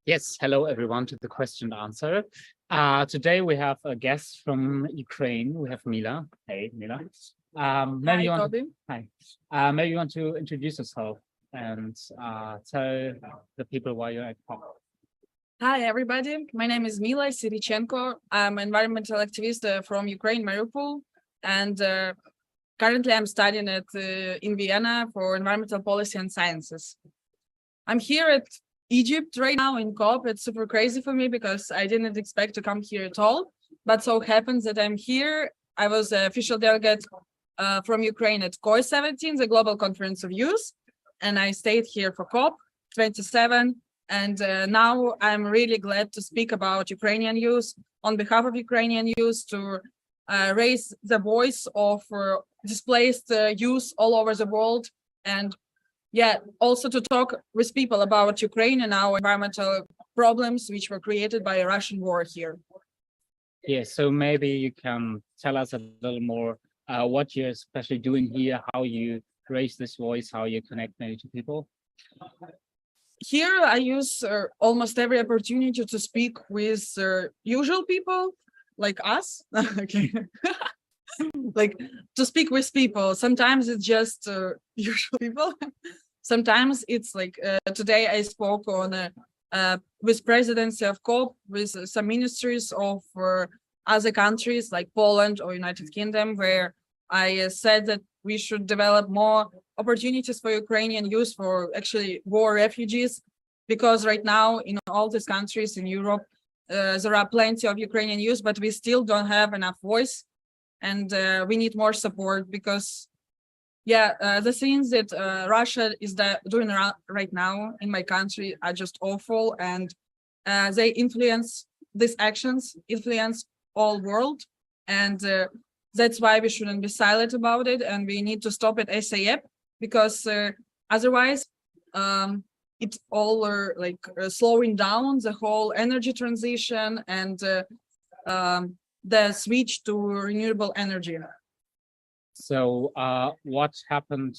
Yes, hello everyone to the question and answer. Today we have a guest from Ukraine. We have Mila. Hey, Mila. Maybe Hi, you want Toby. hi. Maybe you want to introduce yourself and tell the people why you're at BIPoC. Hi, everybody. My name is Mila Sirychenko. I'm an environmental activist from Ukraine, Mariupol, and currently I'm studying in Vienna for environmental policy and sciences. I'm here at Egypt right now in COP. It's super crazy for me because I didn't expect to come here at all, but so happens that I'm here. I was an official delegate from Ukraine at COI 17, the Global Conference of Youth, and I stayed here for COP 27. And now I'm really glad to speak about Ukrainian youth on behalf of Ukrainian youth to raise the voice of displaced youth all over the world. And yeah, also to talk with people about Ukraine and our environmental problems, which were created by a Russian war here. Yeah, so maybe you can tell us a little more what you're especially doing here, how you raise this voice, how you connect maybe to people. Here, I use almost every opportunity to speak with usual people like us. Okay. Like to speak with people. Sometimes it's just usual people. Sometimes it's like today I spoke on with presidency of COP, with some ministries of other countries like Poland or United Kingdom, where I said that we should develop more opportunities for Ukrainian youth, for actually war refugees, because right now in all these countries in Europe, there are plenty of Ukrainian youth, but we still don't have enough voice, and we need more support because, yeah, the things that Russia is doing right now in my country are just awful, and they influence these actions, influence all world, and that's why we shouldn't be silent about it, and we need to stop it ASAP, because otherwise it's all slowing down the whole energy transition and the switch to renewable energy. So what happened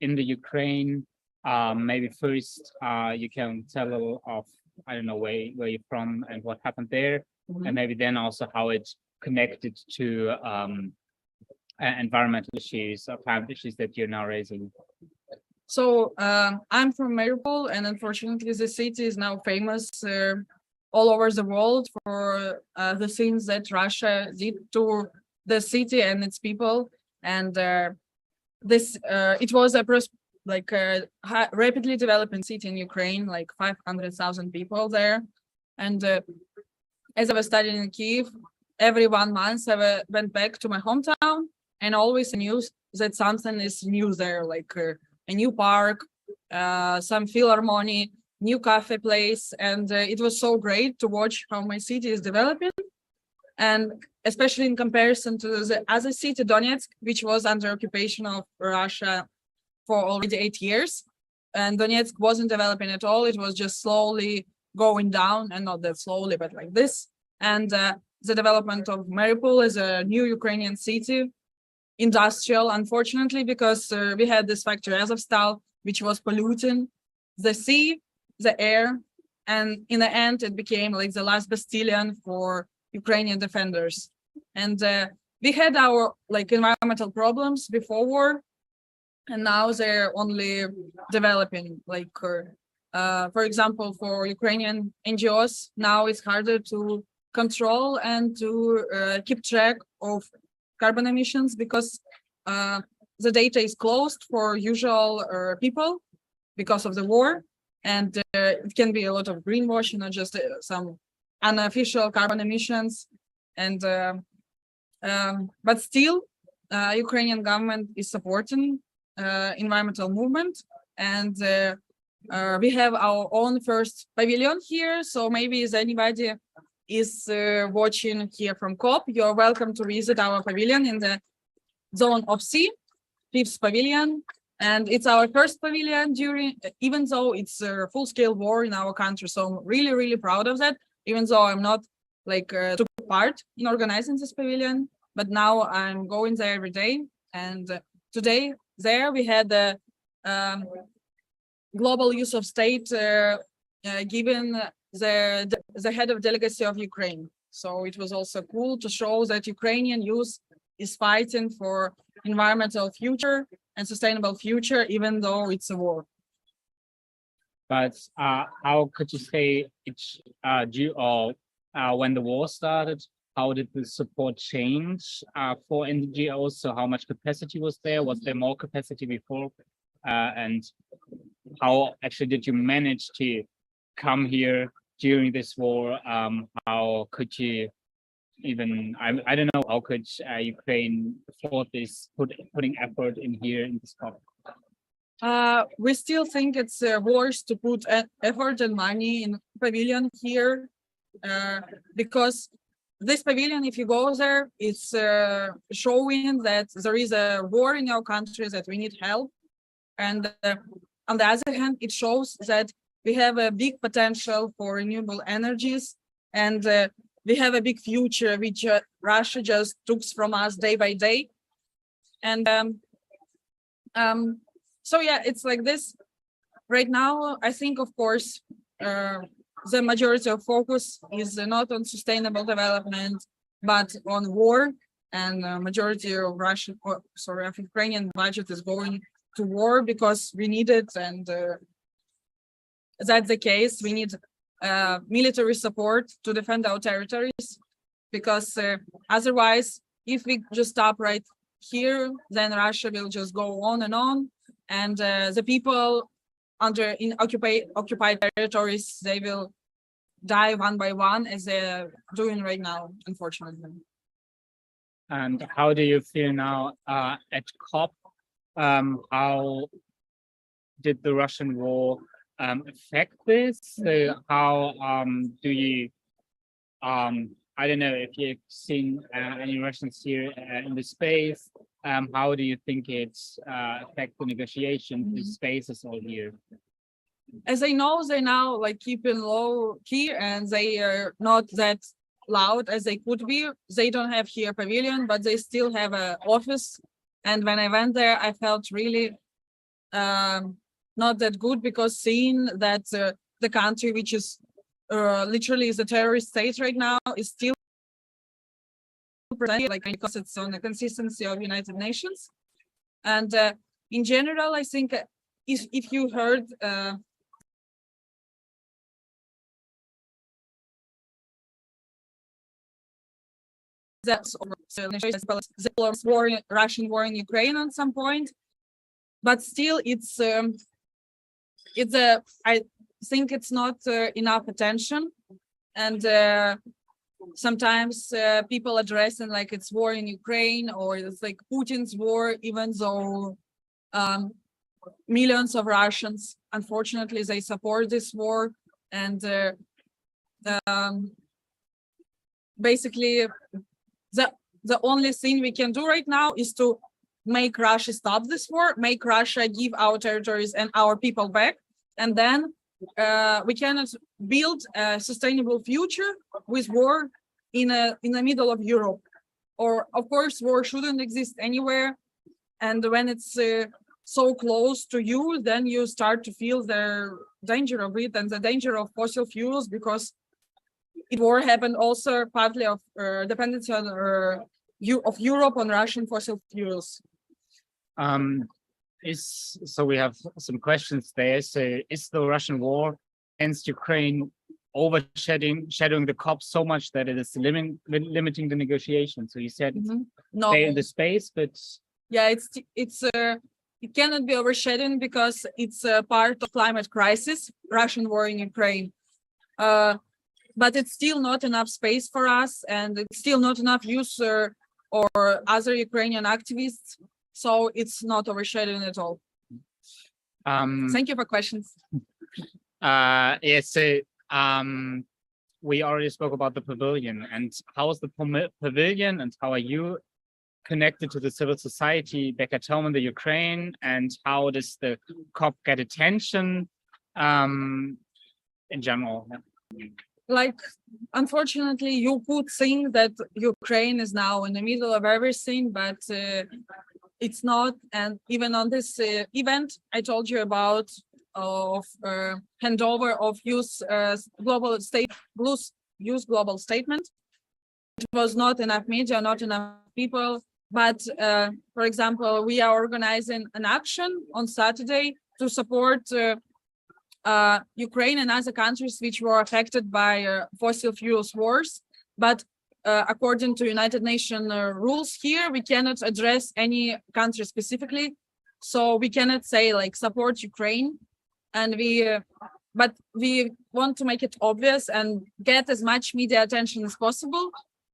in the Ukraine? Maybe first you can tell a little of, I don't know, where you're from and what happened there, and maybe then also how it connected to environmental issues or climate issues that you're now raising. So I'm from Mariupol, and unfortunately the city is now famous all over the world for the things that Russia did to the city and its people. And it was a rapidly developing city in Ukraine, like 500,000 people there. And as I was studying in Kyiv, every 1 month I went back to my hometown, and always knew that something is new there, like a new park, some philharmonic, new cafe place. And it was so great to watch how my city is developing. And especially in comparison to the other city, Donetsk, which was under occupation of Russia for already 8 years. And Donetsk wasn't developing at all. It was just slowly going down, and not that slowly, but like this. And the development of Mariupol as a new Ukrainian city, industrial, unfortunately, because we had this factory Azovstal, which was polluting the sea, the air, and in the end, it became like the last bastion for Ukrainian defenders. And we had our environmental problems before war, and now they're only developing. For example, for Ukrainian NGOs, now it's harder to control and to keep track of carbon emissions, because the data is closed for usual people because of the war, and it can be a lot of greenwashing or just some unofficial carbon emissions. And but still, Ukrainian government is supporting environmental movement, and we have our own first pavilion here. So maybe if anybody is watching here from COP, you're welcome to visit our pavilion in the zone of C, 5th pavilion. And it's our first pavilion even though it's a full-scale war in our country. So I'm really, really proud of that, even though I'm not took part in organizing this pavilion, but now I'm going there every day. And today there we had the global use of state given the head of delegacy of Ukraine. So it was also cool to show that Ukrainian youth is fighting for environmental future and sustainable future, even though it's a war. But how could you say it's when the war started, how did the support change for NGOs? So how much capacity was there? Was there more capacity before? And how actually did you manage to come here during this war? How could you even, I don't know, how could Ukraine afford this, putting effort in here in this conflict? We still think it's worth to put effort and money in pavilion here, because this pavilion, if you go there, it's showing that there is a war in our country, that we need help. And on the other hand, it shows that we have a big potential for renewable energies, and we have a big future, which Russia just took from us day by day. And so yeah, it's like this. Right now, I think, of course, the majority of focus is not on sustainable development, but on war. And majority of of Ukrainian budget is going to war because we need it. And that's the case. We need military support to defend our territories, because otherwise, if we just stop right here, then Russia will just go on, and the people in occupied territories, they will die one by one, as they're doing right now, unfortunately. And how do you feel now at COP? How did the Russian war affect this? So how do you, I don't know if you've seen any Russians here in the space, how do you think it's affect the negotiations, the spaces all here? As I know, they now like keeping low key, and they are not that loud as they could be. They don't have here pavilion, but they still have an office. And when I went there, I felt really not that good, because seeing that the country, which is literally is a terrorist state right now, is still presented, like, because it's on the consistency of United Nations. And in general, I think if you heard that's Russian war in Ukraine at some point, but still it's I think it's not enough attention, and sometimes people addressing like it's war in Ukraine, or it's like Putin's war, even though millions of Russians, unfortunately, they support this war. And basically the only thing we can do right now is to make Russia stop this war, make Russia give our territories and our people back, and then we cannot build a sustainable future with war in the middle of Europe. Or of course, war shouldn't exist anywhere, and when it's so close to you, then you start to feel the danger of it and the danger of fossil fuels, because war happened also partly of dependency on of Europe on Russian fossil fuels. So we have some questions there. So is the Russian war against Ukraine overshadowing the COP so much that it is limiting the negotiation? So you said No. stay in the space, but yeah, it cannot be overshadowing, because it's a part of climate crisis, Russian war in Ukraine. But it's still not enough space for us, and it's still not enough user or other Ukrainian activists. So it's not overshadowing at all. Thank you for questions. Yes, so we already spoke about the pavilion, and how is the pavilion, and how are you connected to the civil society back at home in the Ukraine, and how does the COP get attention in general? Like, unfortunately, you could think that Ukraine is now in the middle of everything, but it's not. And even on this event I told you about, of handover of use global statement. It was not enough media, not enough people. But for example, we are organizing an action on Saturday to support Ukraine and other countries which were affected by fossil fuels wars. But according to United Nations rules here, we cannot address any country specifically. So we cannot say like support Ukraine. And but we want to make it obvious and get as much media attention as possible.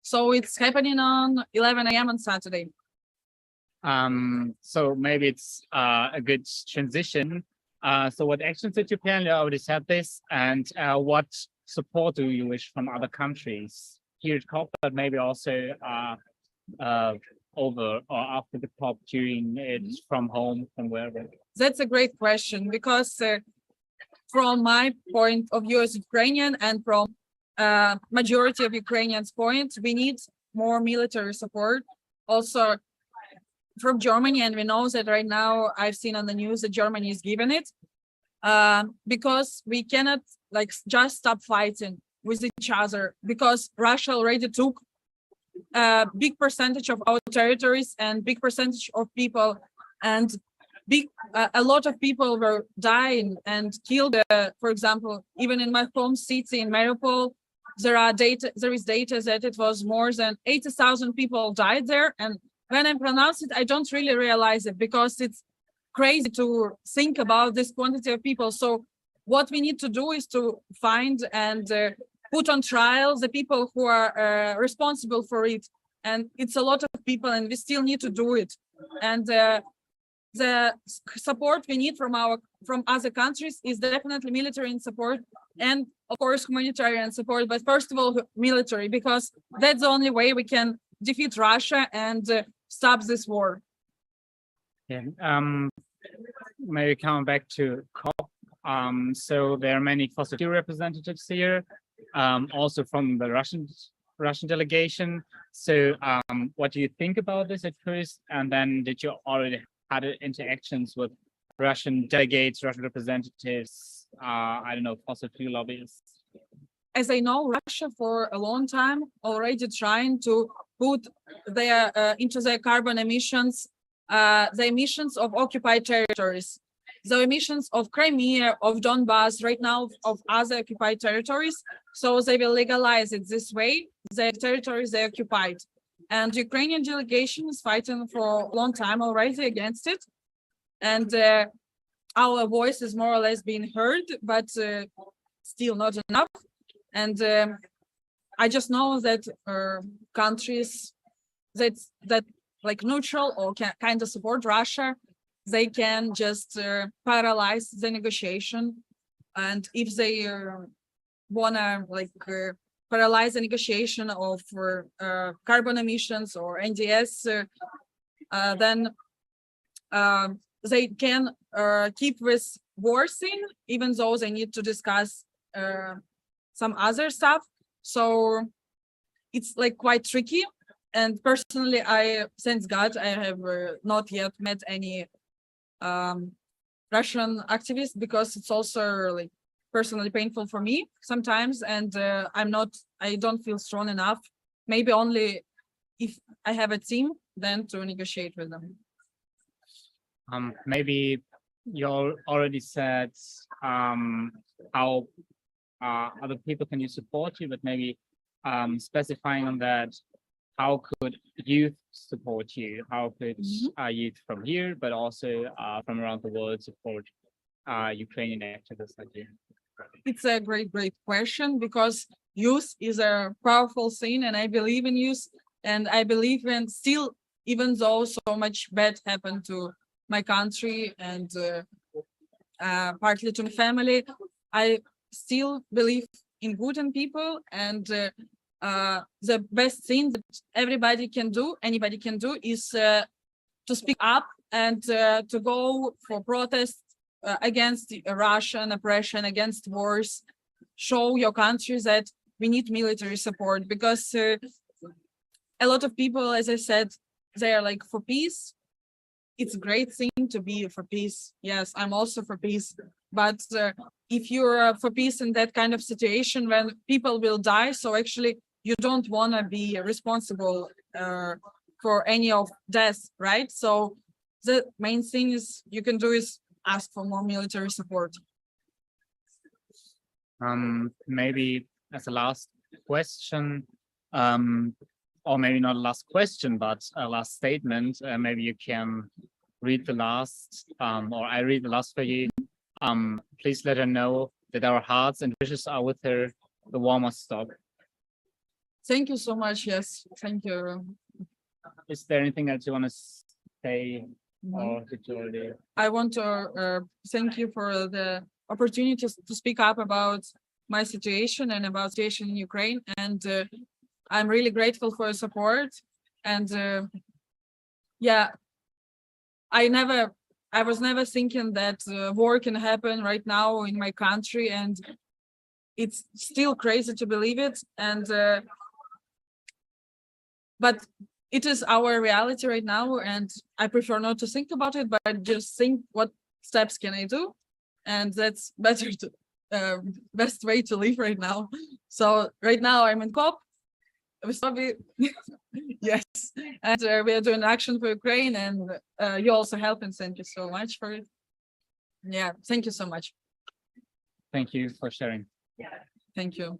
So it's happening on 11 a.m. on Saturday. So maybe it's a good transition. So what actions did you plan? You already said this. And what support do you wish from other countries here at COP, but maybe also over or after the COP, during it, from home, from wherever? That's a great question, because from my point of view as Ukrainian and from majority of Ukrainians' point, we need more military support. Also from Germany, and we know that right now I've seen on the news that Germany is giving it, because we cannot like just stop fighting with each other, because Russia already took a big percentage of our territories and big percentage of people, and a lot of people were dying and killed. For example, even in my home city in Mariupol, there is data that it was more than 80,000 people died there. And when I pronounce it, I don't really realize it, because it's crazy to think about this quantity of people. So what we need to do is to find and put on trial the people who are responsible for it. And it's a lot of people, and we still need to do it. And the support we need from other countries is definitely military support, and of course humanitarian support, but first of all military, because that's the only way we can defeat Russia and stop this war. Yeah. Maybe coming back to COP. So there are many fossil fuel representatives here, also from the Russian delegation. So what do you think about this at first? And then did you already had interactions with Russian delegates, Russian representatives, I don't know, fossil fuel lobbyists? As I know, Russia for a long time already trying to put their into their carbon emissions, the emissions of occupied territories, the emissions of Crimea, of Donbass, right now of other occupied territories. So they will legalize it this way, the territories they occupied. And the Ukrainian delegation is fighting for a long time already against it. And our voice is more or less being heard, but still not enough. And I just know that countries that like neutral or kind of support Russia, they can just paralyze the negotiation. And if they wanna like paralyze the negotiation of carbon emissions or NDS, then they can keep this war scene, even though they need to discuss some other stuff. So it's like quite tricky. And personally, thanks God, I have not yet met any Russian activists, because it's also like personally painful for me sometimes, and I don't feel strong enough. Maybe only if I have a team, then to negotiate with them. Maybe you already said how other people can you support you, but maybe specifying on that, how could youth support you? How could youth from here, but also from around the world, support Ukrainian activists like you? It's a great question, because youth is a powerful thing, and I believe in youth, and I believe in still, even though so much bad happened to my country and partly to my family, I still believe in good in people, and the best thing that anybody can do is to speak up and to go for protests against Russian oppression, against wars. Show your country that we need military support, because a lot of people, as I said, they are like for peace, it's a great thing to be for peace. Yes, I'm also for peace. But if you're for peace in that kind of situation when people will die, so actually you don't want to be responsible for any of death, right? So the main thing is you can do is ask for more military support. Maybe as a last question, or maybe not a last question, but a last statement. Maybe you can read the last, or I read the last for you. Please let her know that our hearts and wishes are with her, the warmest stop. Thank you so much. Yes, thank you. Is there anything else you want to say, or did you already? I want to thank you for the opportunity to speak up about my situation and about situation in Ukraine. And I'm really grateful for your support. And yeah, I was never thinking that war can happen right now in my country, and it's still crazy to believe it. And but it is our reality right now, and I prefer not to think about it, but just think what steps can I do, and that's better to best way to live right now. So right now I'm in COP. Yes, and we are doing action for Ukraine, and you also help, and thank you so much for it. Yeah, thank you so much. Thank you for sharing. Thank you.